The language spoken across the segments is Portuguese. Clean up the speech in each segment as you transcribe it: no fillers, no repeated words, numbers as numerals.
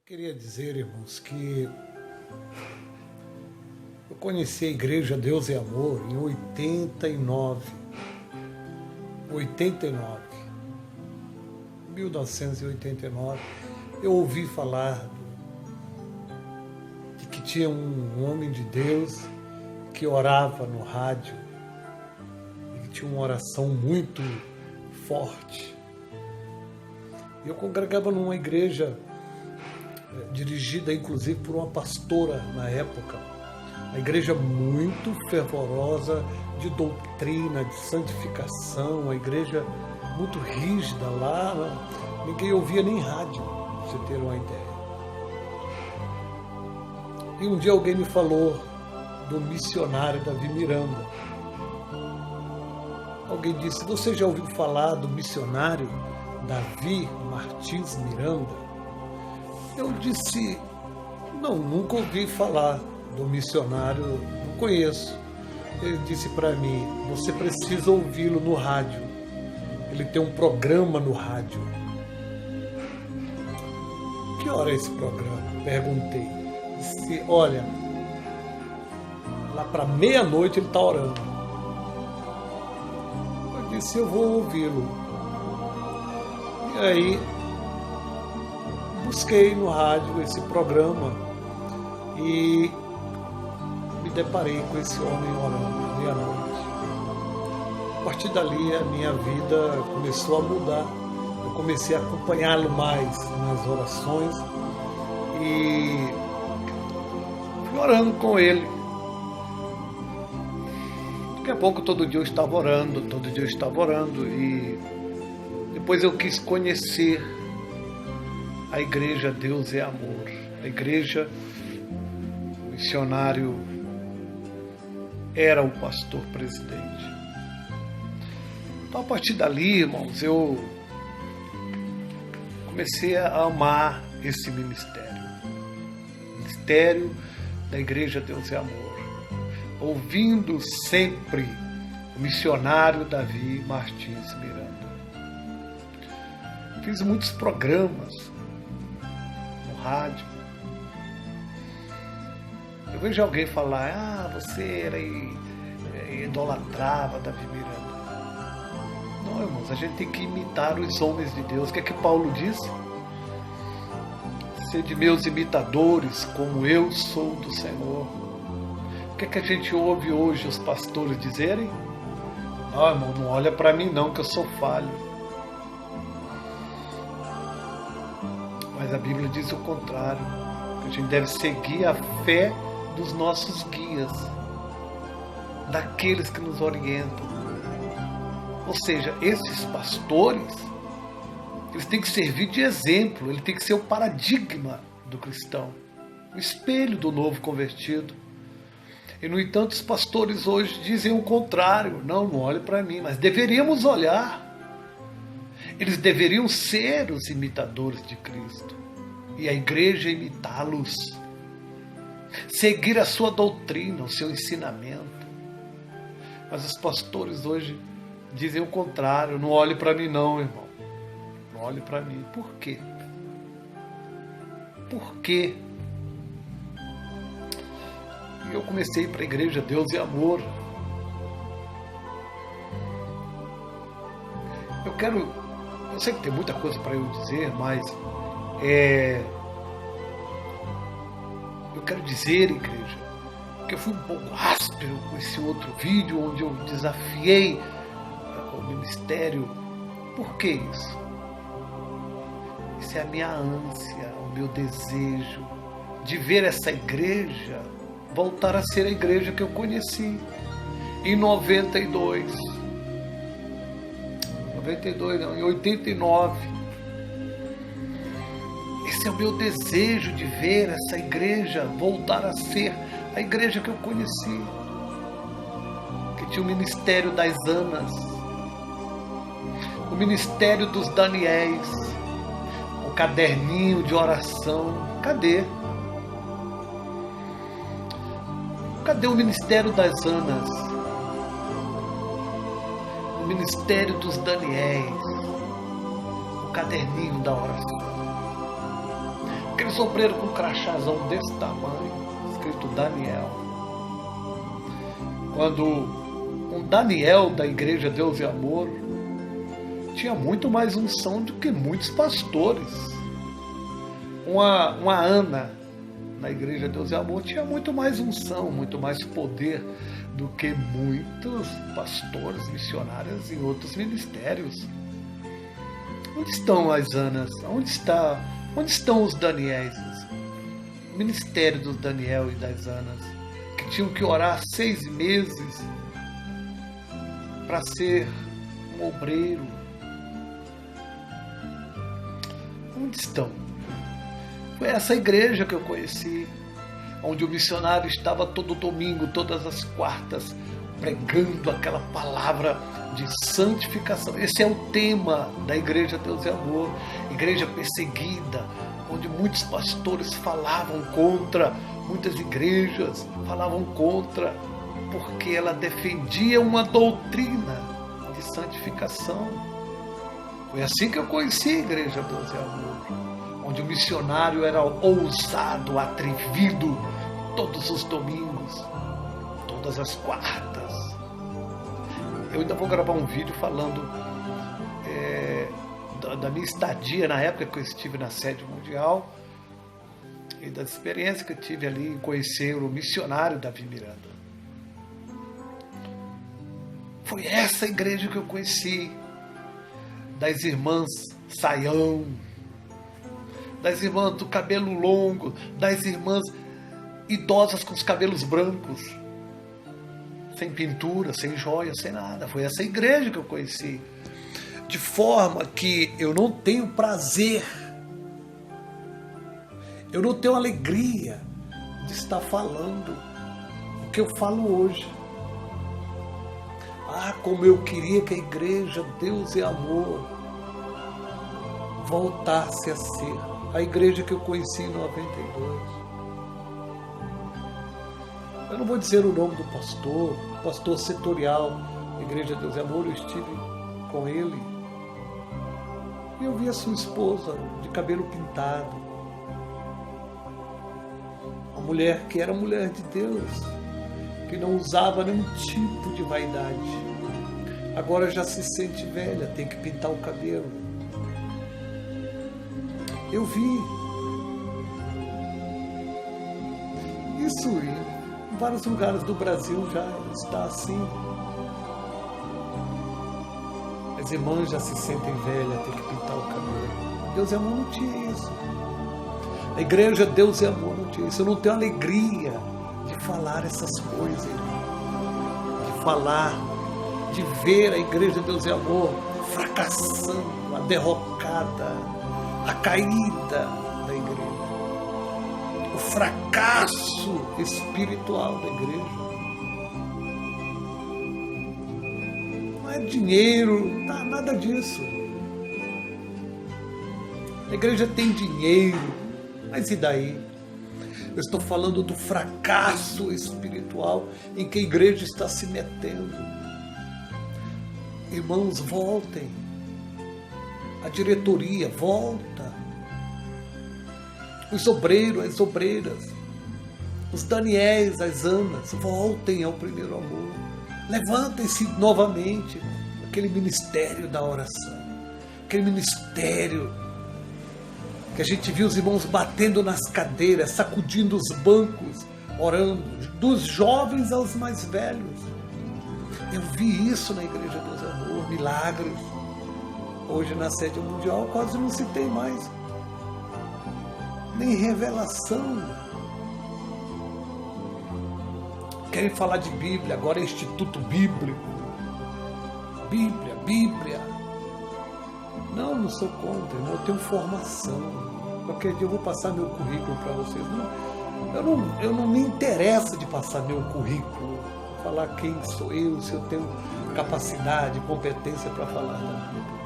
Queria dizer, irmãos, que eu conheci a Igreja Deus e Amor em 89. 1989. Eu ouvi falar de que tinha um homem de Deus que orava no rádio e que tinha uma oração muito forte. Eu congregava numa igreja dirigida inclusive por uma pastora na época, uma igreja muito fervorosa de doutrina, de santificação, uma igreja muito rígida lá, ninguém ouvia nem rádio, pra você ter uma ideia. E um dia alguém me falou do missionário Davi Miranda. Alguém disse: você já ouviu falar do missionário Davi Martins Miranda? Eu disse: não, nunca ouvi falar do missionário, não conheço. Ele disse para mim: você precisa ouvi-lo no rádio. Ele tem um programa no rádio. Que hora é esse programa? Perguntei. Disse: olha, lá para meia-noite ele está orando. Eu disse: eu vou ouvi-lo. E aí busquei no rádio esse programa e me deparei com esse homem orando meia-noite. A partir dali a minha vida começou a mudar. Eu comecei a acompanhá-lo mais nas orações e fui orando com ele. Daqui a pouco todo dia eu estava orando e depois eu quis conhecer a Igreja Deus é Amor, a igreja, o missionário era o pastor presidente. Então, a partir dali, irmãos, eu comecei a amar esse ministério da Igreja Deus é Amor, ouvindo sempre o missionário Davi Martins Miranda. Fiz muitos programas rádio. Eu vejo alguém falar: você idolatrava Davi Miranda. Não, irmãos, a gente tem que imitar os homens de Deus. O que é que Paulo disse? Sede meus imitadores, como eu sou do Senhor. O que é que a gente ouve hoje os pastores dizerem? Não, irmão, não olha para mim não, que eu sou falho. Mas a Bíblia diz o contrário, que a gente deve seguir a fé dos nossos guias, daqueles que nos orientam. Ou seja, esses pastores, eles têm que servir de exemplo, ele tem que ser o paradigma do cristão, o espelho do novo convertido. E, no entanto, os pastores hoje dizem o contrário. Não olhe para mim, mas deveríamos olhar. Eles deveriam ser os imitadores de Cristo e a igreja imitá-los, seguir a sua doutrina, o seu ensinamento. Mas os pastores hoje dizem o contrário. Não olhe para mim não, irmão. Não olhe para mim. Por quê? Por quê? E eu comecei para a Igreja Deus e Amor. Eu sei que tem muita coisa para eu dizer, mas eu quero dizer, igreja, que eu fui um pouco áspero com esse outro vídeo onde eu desafiei o ministério. Por que isso? Isso é a minha ânsia, o meu desejo de ver essa igreja voltar a ser a igreja que eu conheci em 92. Em 89. Esse é o meu desejo, de ver essa igreja voltar a ser a igreja que eu conheci, que tinha o ministério das Anas, o ministério dos Daniéis, o caderninho de oração. Cadê? Cadê o ministério das Anas? O ministério dos Daniéis, o caderninho da oração. Aqueles obreiros com um crachazão desse tamanho, escrito Daniel. Quando um Daniel da Igreja Deus e Amor tinha muito mais unção do que muitos pastores. Uma Ana na Igreja Deus e Amor tinha muito mais unção, muito mais poder do que muitos pastores, missionários em outros ministérios. Onde estão as Anas? Onde estão os Daniéis? O ministério dos Daniel e das Anas, que tinham que orar 6 meses para ser um obreiro. Onde estão? Foi essa igreja que eu conheci, onde o missionário estava todo domingo, todas as quartas, pregando aquela palavra de santificação. Esse é o tema da Igreja Deus e Amor, igreja perseguida, onde muitos pastores falavam contra, muitas igrejas falavam contra, porque ela defendia uma doutrina de santificação. Foi assim que eu conheci a Igreja Deus e Amor, onde o missionário era ousado, atrevido, todos os domingos, todas as quartas. Eu ainda vou gravar um vídeo falando da minha estadia na época que eu estive na sede mundial e das experiências que eu tive ali em conhecer o missionário Davi Miranda. Foi essa igreja que eu conheci, das irmãs Saião, das irmãs do cabelo longo, das irmãs idosas com os cabelos brancos, sem pintura, sem joia, sem nada. Foi essa igreja que eu conheci. De forma que eu não tenho prazer, eu não tenho alegria de estar falando o que eu falo hoje. Ah, como eu queria que a Igreja Deus e Amor voltasse a ser a igreja que eu conheci em 92. Eu não vou dizer o nome do pastor setorial, Igreja Deus e Amor, eu estive com ele e eu vi a sua esposa de cabelo pintado, uma mulher que era mulher de Deus, que não usava nenhum tipo de vaidade. Agora já se sente velha, tem que pintar o cabelo. Eu vi isso em vários lugares do Brasil, já está assim. As irmãs já se sentem velhas, tem que pintar o cabelo. Deus e Amor não tinha isso. A Igreja Deus e Amor não tinha isso. Eu não tenho alegria de falar essas coisas, de falar, de ver a Igreja Deus e Amor fracassando, a derrocada, a caída da igreja, o fracasso espiritual da igreja. Não é dinheiro, nada disso. A igreja tem dinheiro, mas e daí? Eu estou falando do fracasso espiritual em que a igreja está se metendo. Irmãos, voltem. A diretoria, volta. Os obreiros, as obreiras, os Daniéis, as Anas, voltem ao primeiro amor. Levantem-se novamente. Aquele ministério da oração, aquele ministério que a gente viu os irmãos batendo nas cadeiras, sacudindo os bancos, orando, dos jovens aos mais velhos. Eu vi isso na Igreja Deus e Amor, milagres. Hoje na sede mundial quase não se tem mais nem revelação. Querem falar de Bíblia, agora é Instituto Bíblico. Bíblia. Não sou contra, eu tenho formação. Qualquer dia eu vou passar meu currículo para vocês. Eu não me interesso de passar meu currículo, falar quem sou eu, se eu tenho capacidade, competência para falar da Bíblia.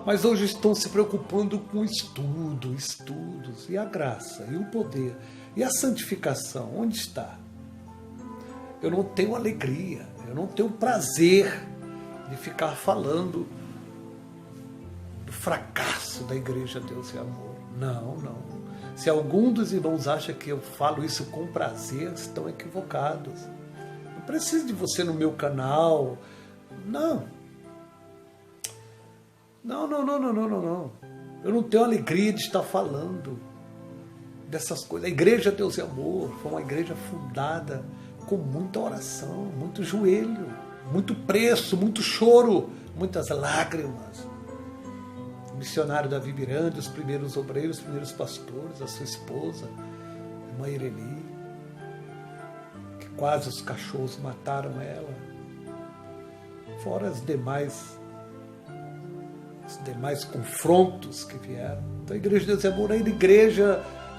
Mas hoje estão se preocupando com estudos, e a graça, e o poder, e a santificação. Onde está? Eu não tenho alegria, eu não tenho prazer de ficar falando do fracasso da Igreja Deus e Amor. Não, não. Se algum dos irmãos acha que eu falo isso com prazer, estão equivocados. Não preciso de você no meu canal. Não. Não. Eu não tenho alegria de estar falando dessas coisas. A Igreja Deus e Amor foi uma igreja fundada com muita oração, muito joelho, muito preço, muito choro, muitas lágrimas. O missionário Davi Miranda, os primeiros obreiros, os primeiros pastores, a sua esposa, a irmã Ireli, que quase os cachorros mataram ela, fora os demais confrontos que vieram. Então a Igreja de Deus e Amor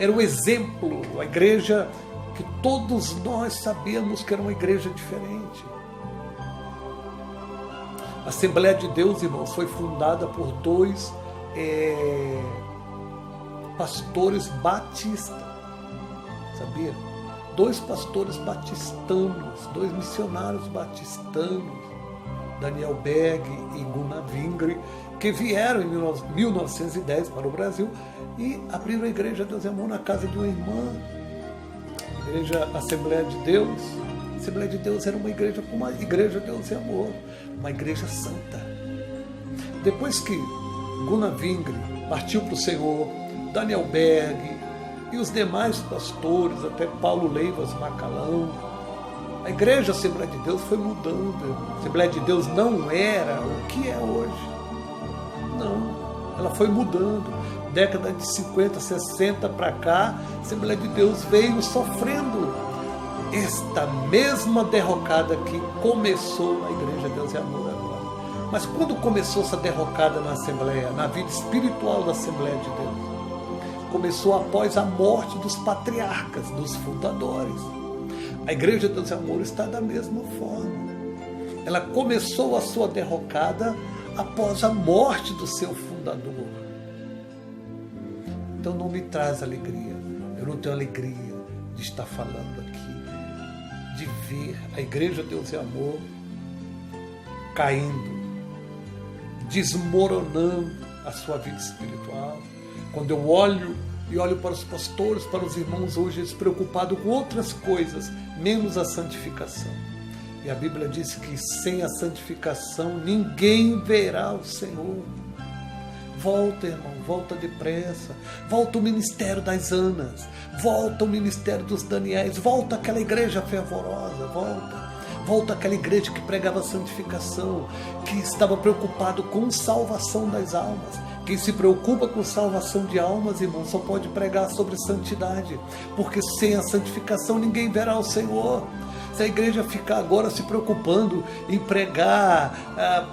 era um exemplo, a igreja que todos nós sabíamos que era uma igreja diferente. A Assembleia de Deus, irmãos, foi fundada por dois pastores batistas, sabia? Dois pastores batistanos, dois missionários batistanos, Daniel Berg e Gunnar Vingre, que vieram em 1910 para o Brasil e abriram a Igreja Deus e Amor na casa de uma irmã, a Igreja Assembleia de Deus. A Assembleia de Deus era uma igreja como a Igreja Deus e Amor, uma igreja santa. Depois que Gunnar Vingre partiu para o Senhor, Daniel Berg e os demais pastores, até Paulo Leivas Macalão, a Igreja Assembleia de Deus foi mudando. A Assembleia de Deus não era o que é hoje. Não, ela foi mudando. Década de 50, 60 para cá, a Assembleia de Deus veio sofrendo esta mesma derrocada que começou na Igreja Deus e Amor agora. Mas quando começou essa derrocada na Assembleia, na vida espiritual da Assembleia de Deus, começou após a morte dos patriarcas, dos fundadores. A Igreja Deus e Amor está da mesma forma. Ela começou a sua derrocada após a morte do seu fundador. Então não me traz alegria. Eu não tenho alegria de estar falando aqui, de ver a Igreja Deus e Amor caindo, desmoronando a sua vida espiritual. Quando eu olho para os pastores, para os irmãos hoje, eles preocupados com outras coisas, menos a santificação. E a Bíblia diz que sem a santificação ninguém verá o Senhor. Volta, irmão, volta depressa. Volta o ministério das Anas. Volta o ministério dos Daniéis. Volta aquela igreja fervorosa. Volta aquela igreja que pregava a santificação, que estava preocupado com salvação das almas. Quem se preocupa com salvação de almas, irmão, só pode pregar sobre santidade, porque sem a santificação ninguém verá o Senhor. Se a igreja ficar agora se preocupando em pregar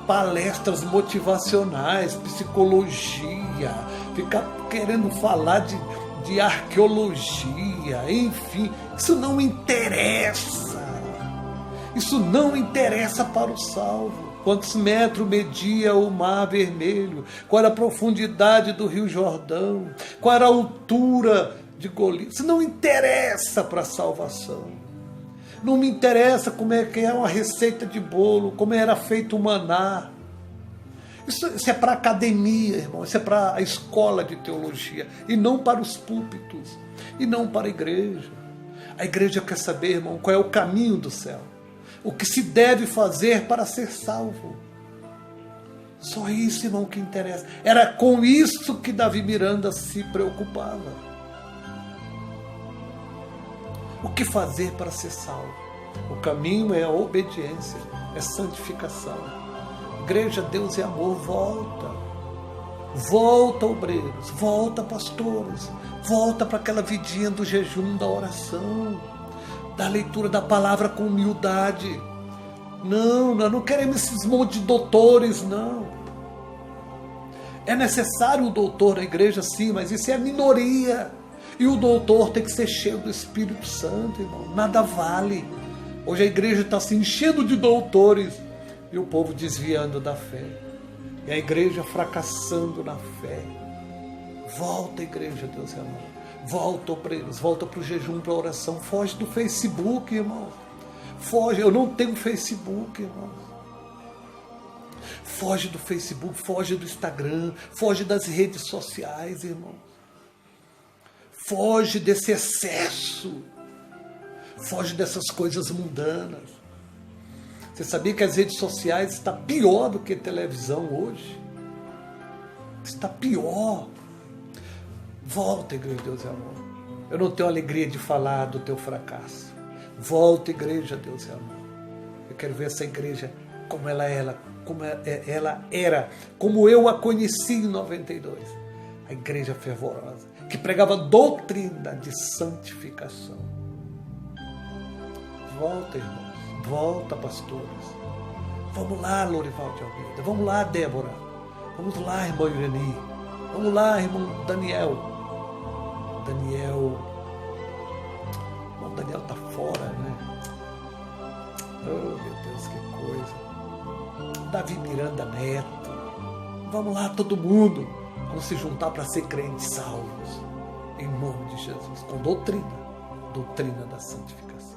palestras motivacionais, psicologia, ficar querendo falar de arqueologia, enfim, isso não interessa. Isso não interessa para o salvo. Quantos metros media o Mar Vermelho? Qual era a profundidade do Rio Jordão? Qual era a altura de Golias? Isso não interessa para a salvação. Não me interessa como é que é uma receita de bolo, como era feito o maná. Isso é para a academia, irmão. Isso é para a escola de teologia. E não para os púlpitos. E não para a igreja. A igreja quer saber, irmão, qual é o caminho do céu. O que se deve fazer para ser salvo. Só isso, irmão, que interessa. Era com isso que Davi Miranda se preocupava. O que fazer para ser salvo? O caminho é a obediência, é santificação. Igreja, Deus e Amor, volta. Volta, obreiros, volta, pastores. Volta para aquela vidinha do jejum, da oração, da leitura da palavra com humildade. Não, nós não queremos esses monte de doutores, não. É necessário o doutor na igreja, sim, mas isso é a minoria. E o doutor tem que ser cheio do Espírito Santo, irmão. Nada vale. Hoje a igreja está se enchendo de doutores e o povo desviando da fé. E a igreja fracassando na fé. Volta, igreja, Deus é amor. Volta, obreiros, volta para o jejum, para a oração. Foge do Facebook, irmão. Foge, eu não tenho Facebook, irmão. Foge do Facebook, foge do Instagram, foge das redes sociais, irmão. Foge desse excesso. Foge dessas coisas mundanas. Você sabia que as redes sociais estão pior do que televisão hoje? Está pior. Volta, igreja de Deus e amor. Eu não tenho alegria de falar do teu fracasso. Volta, igreja, Deus e amor. Eu quero ver essa igreja como ela era, como eu a conheci em 92. A igreja fervorosa, que pregava doutrina de santificação. Volta, irmãos. Volta, pastores. Vamos lá, Lorival de Almeida. Vamos lá, Débora. Vamos lá, irmão Irani. Vamos lá, irmão Daniel. Irmão Daniel está fora, né? Oh, meu Deus, que coisa. Davi Miranda Neto. Vamos lá, todo mundo. Vamos se juntar para ser crentes salvos. Em nome de Jesus. Com doutrina da santificação.